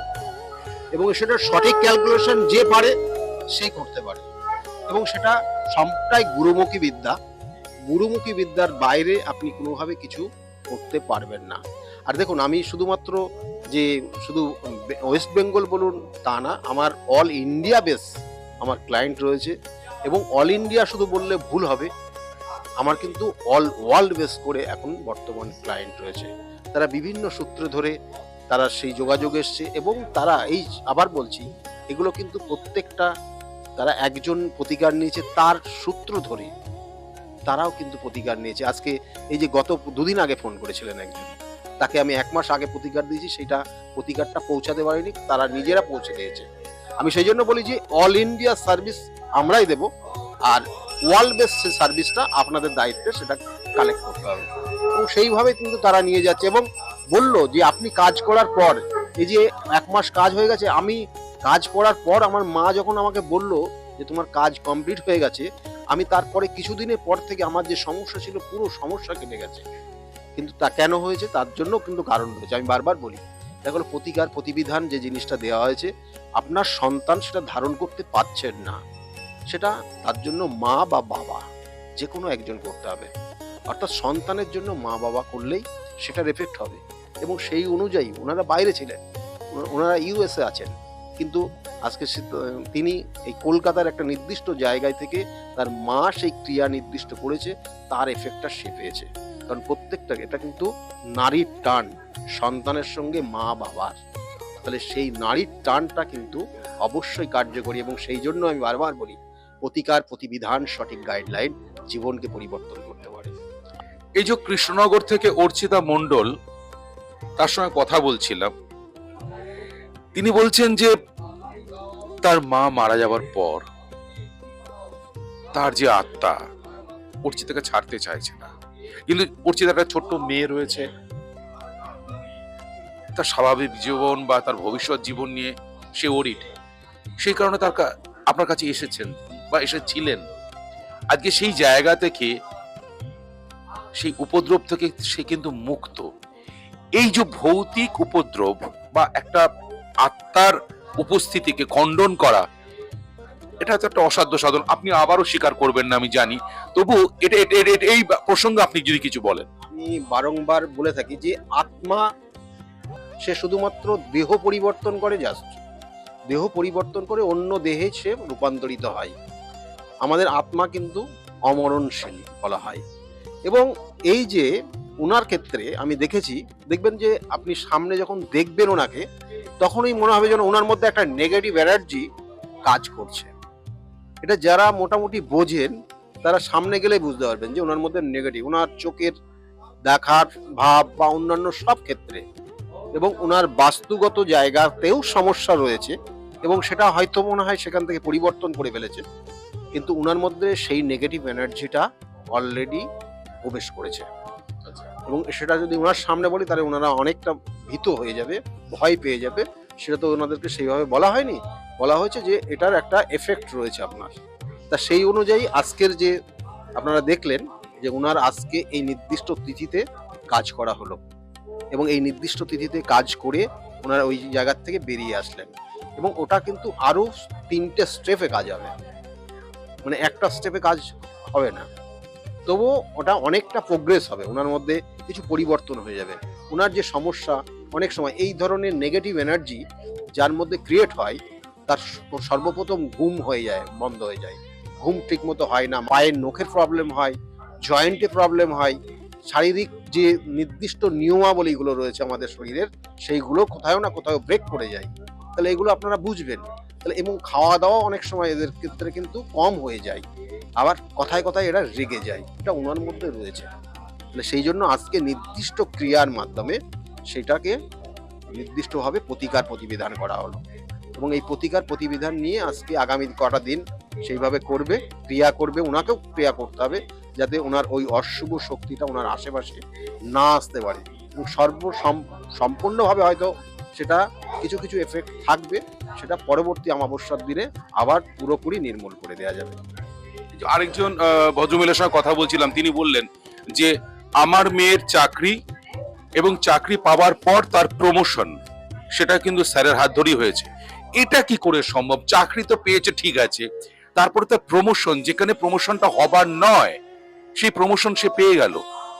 এবং সেটা সঠিক ক্যালকুলেশন যে পারে সে করতে পারে, এবং সেটা সবটাই গুরুমুখী বিদ্যা। গুরুমুখী বিদ্যার বাইরে আপনি কোনোভাবে কিছু করতে পারবেন না। আর দেখুন, আমি শুধুমাত্র যে শুধু ওয়েস্ট বেঙ্গল বলুন তা না, আমার অল ইন্ডিয়া বেস আমার ক্লায়েন্ট রয়েছে। এবং অল ইন্ডিয়া শুধু বললে ভুল হবে, আমার কিন্তু অল ওয়ার্ল্ড বেস করে এখন বর্তমান ক্লায়েন্ট রয়েছে। তারা বিভিন্ন সূত্র ধরে তারা সেই যোগাযোগ এসছে, এবং তারা এই আবার বলছি, এগুলো কিন্তু প্রত্যেকটা তারা একজন প্রতিকার নিয়েছে তার সূত্র ধরে, তারাও কিন্তু প্রতিকার নিয়েছে। আজকে এই যে গত দুদিন আগে ফোন করেছিলেন একজন, তাকে আমি 1 মাস আগে প্রতিকার দিয়েছি, সেটা প্রতিকারটা পৌঁছাতে পারিনি, তারা নিজেরা পৌঁছে দিয়েছে। আমি সেই জন্য বলি যে অল ইন্ডিয়া সার্ভিস আমরাই দেব, আর ওয়ার্ল্ড বেস সার্ভিসটা আপনাদের দায়িত্বে সেটা কালেক্ট করতে হবে। এবং সেইভাবে কিন্তু তারা নিয়ে যাচ্ছে, এবং বললো যে আপনি কাজ করার পর, এই যে 1 মাস কাজ হয়ে গেছে, আমি কাজ করার পর আমার মা যখন আমাকে বললো যে তোমার কাজ কমপ্লিট হয়ে গেছে, আমি তারপরে কিছুদিনের পর থেকে আমার যে সমস্যা ছিল পুরো সমস্যা কেটে গেছে। কিন্তু তা কেন হয়েছে, তার জন্য কিন্তু কারণ রয়েছে। আমি বারবার বলি, এটা হলো প্রতিকার প্রতিবিধান যে জিনিসটা দেওয়া হয়েছে, আপনার সন্তান সেটা ধারণ করতে পারছেন না, সেটা তার জন্য মা বা বাবা যে কোনো একজন করতে হবে। অর্থাৎ সন্তানের জন্য মা বাবা করলেই সেটার এফেক্ট হবে। এবং সেই অনুযায়ী ওনারা বাইরে ছিলেন, ওনারা ইউএসএ আছেন, কিন্তু আজকে তিনি এই কলকাতার একটা নির্দিষ্ট জায়গায় থেকে তার মা সেই ক্রিয়া নির্দিষ্ট করেছে, তার এফেক্টটা সে পেয়েছে। কারণ প্রত্যেকটা, এটা কিন্তু নারীর টান সন্তানের সঙ্গে মা বাবার, তাহলে সেই নারীর টানটা কিন্তু অবশ্যই কার্যকরী। এবং সেই জন্য আমি বারবার বলি, প্রতিকার প্রতিবিধান সঠিক গাইডলাইন জীবনকে পরিবর্তন করতে পারে। এই যে কৃষ্ণনগর থেকে অর্চিতা মণ্ডল, তার সঙ্গে কথা বলছিলাম, তিনি বলছেন যে তার মা মারা যাবার পর তার যে আত্মা অর্চিতাকে ছাড়তে চাইছে না, কিন্তু অর্চিতার একটা ছোট্ট মেয়ে রয়েছে, তার স্বাভাবিক জীবন বা তার ভবিষ্যৎ জীবন নিয়ে সে ওরিড, সেই কারণে তার আপনার কাছে এসেছেন বা এসেছিলেন। আজকে সেই জায়গা থেকে, সেই উপদ্রব থেকে সে কিন্তু মুক্ত। এই যে ভৌতিক উপদ্রব বা একটা আত্মার উপস্থিতিকে খণ্ডন করা, এটা হচ্ছে একটা অসাধ্য সাধন। আপনি আবারও স্বীকার করবেন না আমি জানি, তবু এটা এই প্রসঙ্গে আপনি যদি কিছু বলেন। আমি বারংবার বলে থাকি যে আত্মা সে শুধুমাত্র দেহ পরিবর্তন করে, জাস্ট দেহ পরিবর্তন করে অন্য দেহে সে রূপান্তরিত হয়। আমাদের আত্মা কিন্তু অমরণশীল বলা হয়। এবং এই যে ওনার ক্ষেত্রে আমি দেখেছি, দেখবেন যে আপনি সামনে যখন দেখবেন ওনাকে, তখনই মনে হবে যেন ওনার মধ্যে একটা নেগেটিভ এনার্জি কাজ করছে। এটা যারা মোটামুটি বোঝেন তারা সামনে গেলে বুঝতে পারবেন যে ওনার মধ্যে নেগেটিভ, ওনার চোখের দেখার ভাব বা অন্যান্য সব ক্ষেত্রে, এবং ওনার বাস্তুগত জায়গাতেও সমস্যা রয়েছে, এবং সেটা হয়তো মনে হয় সেখান থেকে পরিবর্তন করে ফেলেছে, কিন্তু ওনার মধ্যে সেই নেগেটিভ এনার্জিটা অলরেডি প্রবেশ করেছে। এবং সেটা যদি ওনার সামনে বলি তাহলে ওনারা অনেকটা ভীত হয়ে যাবে, ভয় পেয়ে যাবে। সেটা তো ওনাদেরকে সেইভাবে বলা হয়নি, বলা হয়েছে যে এটার একটা এফেক্ট রয়েছে আপনার। তা সেই অনুযায়ী আজকের যে আপনারা দেখলেন যে ওনার আজকে এই নির্দিষ্ট তিথিতে কাজ করা হলো, এবং এই নির্দিষ্ট তিথিতে কাজ করে ওনারা ওই জায়গার থেকে বেরিয়ে আসলেন। এবং ওটা কিন্তু আরো 3টে স্টেপে কাজ হবে, মানে একটা স্টেপে কাজ হবে না, তবুও ওটা অনেকটা প্রোগ্রেস হবে, ওনার মধ্যে কিছু পরিবর্তন হয়ে যাবে। ওনার যে সমস্যা, অনেক সময় এই ধরনের নেগেটিভ এনার্জি যার মধ্যে ক্রিয়েট হয়, তার সর্বপ্রথম ঘুম হয়ে যায়, বন্ধ হয়ে যায়, ঘুম ঠিক মতো হয় না, পায়ের নখের প্রবলেম হয়, জয়েন্টে প্রবলেম হয়, শারীরিক যে নির্দিষ্ট নিয়মাবলীগুলো রয়েছে আমাদের শরীরের, সেইগুলো কোথাও না কোথাও ব্রেক করে যায়। তাহলে এগুলো আপনারা বুঝবেন। তাহলে এবং খাওয়া দাওয়া অনেক সময় এদের ক্ষেত্রে কিন্তু কম হয়ে যায়, আবার কথায় কথায় এরা রেগে যায়, এটা ওনার মধ্যে রয়েছে। তাহলে সেই জন্য আজকে নির্দিষ্ট ক্রিয়ার মাধ্যমে সেটাকে নির্দিষ্টভাবে প্রতিকার প্রতিবিধান করা হলো। এবং এই প্রতিকার প্রতিবিধান নিয়ে আজকে আগামী কটা দিন সেইভাবে করবে, ক্রিয়া করবে, ওনাকেও ক্রিয়া করতে হবে যাতে ওনার ওই অশুভ শক্তিটা ওনার আশেপাশে না আসতে পারে। এবং সম্পূর্ণভাবে হয়তো সেটা কিছু কিছু এফেক্ট থাকবে, সেটা পরবর্তী অমাবস্যার দিনে আবার পুরোপুরি নির্মূল করে দেওয়া যাবে। আরেকজন ভদ্রমহিলার সঙ্গে কথা বলছিলাম, তিনি বললেন যে আমার মেয়ের চাকরি এবং চাকরি পাওয়ার পর তার প্রমোশন, সেটা কিন্তু স্যারের হাত ধরেই হয়েছে। এটা কি করে সম্ভব? চাকরি তো পেয়েছে ঠিক আছে, তারপরে তার প্রমোশন, যেখানে প্রমোশনটা হবার নয় সেই প্রমোশন সে পেয়ে গেল,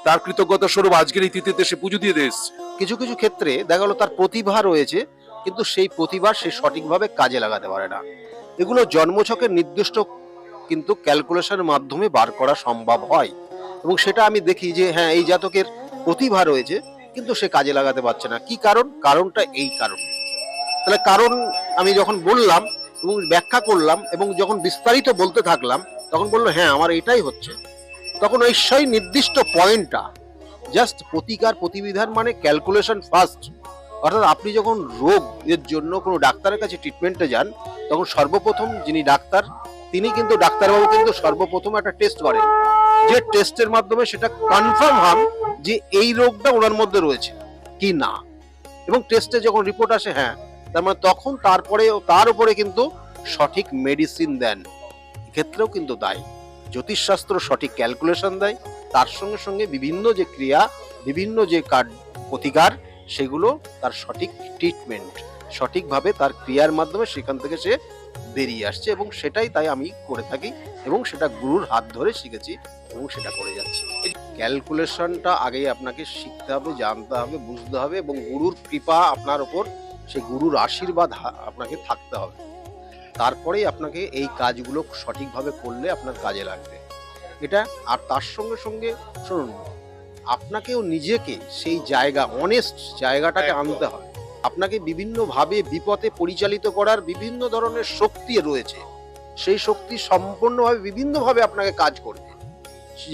তার কৃতজ্ঞতা স্বরূপ আজকের এই তিথিতে সে পুজো দিয়ে এসছে। কিছু কিছু ক্ষেত্রে দেখা গেলো তার প্রতিভা রয়েছে, কিন্তু সেই প্রতিভা সে সঠিকভাবে কাজে লাগাতে পারে না। এগুলো জন্মছকের নির্দিষ্ট কিন্তু ক্যালকুলেশনের মাধ্যমে বার করা সম্ভব হয়, এবং সেটা আমি দেখি যে হ্যাঁ এই জাতকের প্রতিভা রয়েছে কিন্তু সে কাজে লাগাতে পারছে না। কি কারণ? কারণটা এই কারণ। তাহলে কারণ আমি যখন বললাম এবং ব্যাখ্যা করলাম এবং যখন বিস্তারিত বলতে থাকলাম, তখন বললো হ্যাঁ আমার এটাই হচ্ছে। তখন ওই সেই নির্দিষ্ট পয়েন্টটা জাস্ট প্রতিকার প্রতিবিধান মানে ক্যালকুলেশন ফার্স্ট। অর্থাৎ আপনি যখন রোগ এর জন্য কোনো ডাক্তারের কাছে ট্রিটমেন্টে যান, তখন সর্বপ্রথম যিনি ডাক্তার তিনি কিন্তু ডাক্তারবাবু কিন্তু সর্বপ্রথম একটা টেস্ট করেন, যে টেস্টের মাধ্যমে সেটা কনফার্ম হন যে এই রোগটা ওনার মধ্যে রয়েছে কি না, এবং টেস্টে যখন রিপোর্ট আসে হ্যাঁ, তার মানে তখন তারপরে তার উপরে কিন্তু সঠিক মেডিসিন দেন। এক্ষেত্রেও কিন্তু দায় জ্যোতিষশাস্ত্র সঠিক ক্যালকুলেশন দেয়, তার সঙ্গে সঙ্গে বিভিন্ন যে ক্রিয়া, বিভিন্ন যে প্রতিকার, সেগুলো তার সঠিক ট্রিটমেন্ট, সঠিকভাবে তার ক্রিয়ার মাধ্যমে সেখান থেকে সে বেরিয়ে আসছে, এবং সেটাই তাই আমি করে থাকি এবং সেটা গুরুর হাত ধরে শিখেছি এবং সেটা করে যাচ্ছি। ক্যালকুলেশনটা আগেই আপনাকে শিখতে হবে, জানতে হবে, বুঝতে হবে, এবং গুরুর কৃপা আপনার ওপর, সেই গুরুর আশীর্বাদ আপনাকে থাকতে হবে। তারপরেই আপনাকে এই কাজগুলো সঠিকভাবে করলে আপনার কাজে লাগবে এটা। আর তার সঙ্গে সঙ্গে শুনুন, আপনাকেও নিজেকে সেই জায়গা, অনেস্ট জায়গাটাকে আনতে হবে। আপনাকে বিভিন্নভাবে বিপথে পরিচালিত করার বিভিন্ন ধরনের শক্তি রয়েছে, সেই শক্তি সম্পূর্ণভাবে বিভিন্নভাবে আপনাকে কাজ করবে,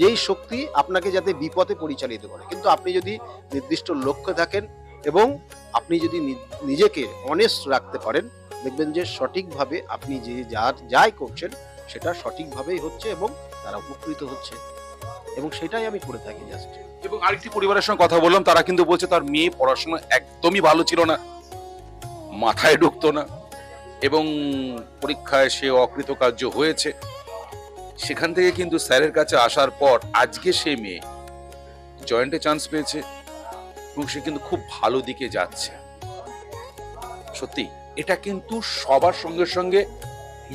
যেই শক্তি আপনাকে যাতে বিপথে পরিচালিত করে। কিন্তু আপনি যদি নির্দিষ্ট লক্ষ্যে থাকেন এবং আপনি যদি নিজেকে অনেস্ট রাখতে পারেন, দেখবেন যে সঠিকভাবে আপনি যে যাই করছেন সেটা সঠিকভাবেই হচ্ছে এবং তারা উপকৃত হচ্ছে, এবং সেটাই আমি করে থাকি জাস্ট। এবং আরেকটি পরিবারের সঙ্গে কথা বললাম, তারা কিন্তু বলছে তার মেয়ে পড়াশোনা একদমই ভালো ছিল না, মাথায় ঢুকতো না, এবং পরীক্ষায় সে অকৃতকার্য হয়েছে। সেখান থেকে কিন্তু স্যারের কাছে আসার পর আজকে সে মেয়ে জয়েন্টে চান্স পেয়েছে এবং সে কিন্তু খুব ভালো দিকে যাচ্ছে। সত্যি এটা কিন্তু সবার সঙ্গে সঙ্গে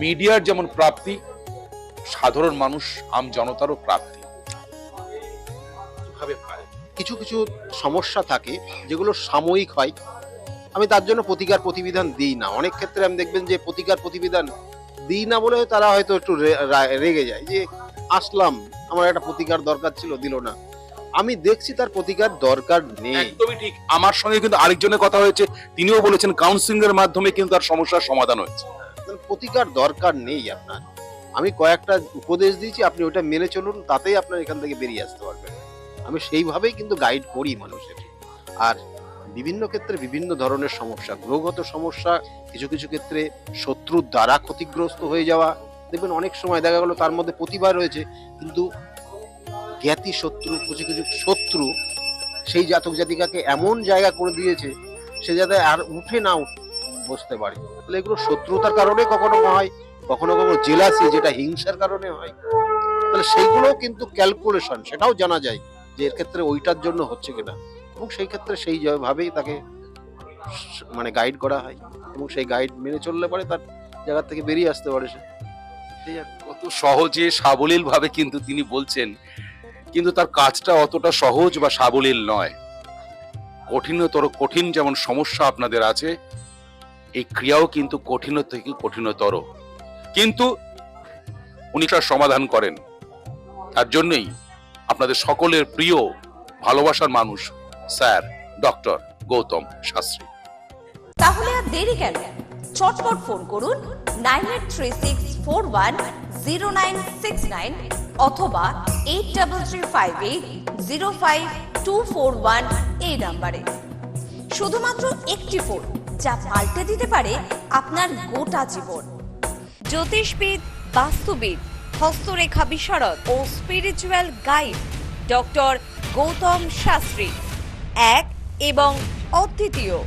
মিডিয়ার যেমন প্রাপ্তি, সাধারণ মানুষ আম জনতারও প্রাপ্তি। কিছু কিছু সমস্যা থাকে যেগুলো সাময়িক হয়, আমি তার জন্য প্রতিকার প্রতিবিধান দিই না। অনেক ক্ষেত্রে আমি দেখবেন যে প্রতিকার প্রতিবিধান দিই না বলে তারা হয়তো একটু রেগে যায় যে আসলাম, আমার একটা প্রতিকার দরকার ছিল, দিল না। আমি দেখছি তার প্রতিকার দরকার নেই। একদমই ঠিক। আমার সঙ্গে কিন্তু আরেকজনের কথা হয়েছে, তিনিও বলেছেন কাউন্সিলিং এর মাধ্যমে কিন্তু তার সমস্যার সমাধান হয়েছে। প্রতিকার দরকার নেই আপনার। আমি কয়েকটা উপদেশ দিয়েছি, আপনি ওটা মেনে চলুন, তাতেই আপনার এখান থেকে বেরিয়ে আসতে পারবেন। আমি সেইভাবেই কিন্তু গাইড করি মানুষের। আর বিভিন্ন ক্ষেত্রে বিভিন্ন ধরনের সমস্যা, গ্রহগত সমস্যা, কিছু কিছু ক্ষেত্রে শত্রুর দ্বারা ক্ষতিগ্রস্ত হয়ে যাওয়া, দেখবেন অনেক সময় দেখা গেল তার মধ্যে প্রতিভা রয়েছে কিন্তু জ্ঞাতি শত্রু, কিছু কিছু শত্রু সেই জাতক জাতিকাকে এমন জায়গা করে দিয়েছে সে যাতে আর উঠে না বসতে পারে। তাহলে এগুলো শত্রুতার কারণে কখনো হয়, কখনো কখনো জেলাসি, যেটা হিংসার কারণে হয়। তাহলে সেইগুলো কিন্তু ক্যালকুলেশন, সেটাও জানা যায় যে এর ক্ষেত্রে ওইটার জন্য হচ্ছে কিনা, এবং সেই ক্ষেত্রে সেই ভাবেই তাকে মানে গাইড করা হয়, এবং সেই গাইড মেনে চললে পরে তার জায়গা থেকে বেরিয়ে আসতে পারে সে। কত সহজে সাবলীল ভাবে কিন্তু তিনি বলছেন, কিন্তু তার কাজটা অতটা সহজ বা সাবলীল নয়। কঠিন যেমন সমস্যা আপনাদের আছে, এই ক্রিয়াও কিন্তু কঠিন থেকে কঠিনতর, কিন্তু উনি তার সমাধান করেন। তার জন্যই আপনাদের সকলের প্রিয় ভালোবাসার মানুষ স্যার ডক্টর গৌতম শাস্ত্রী। তাহলে আর দেরি কেন? চটপট ফোন করুন 9836410969 অথবা 8335805241 এই নাম্বারে। শুধুমাত্র একটি ফোন, যা পাল্টে দিতে পারে আপনার গোটা জীবন। জ্যোতিষবিদ, বাস্তুবিদ, হস্তরেখা বিশারদ ও spiritual guide doctor Gautam Shastri, এক এবং অদ্বিতীয়।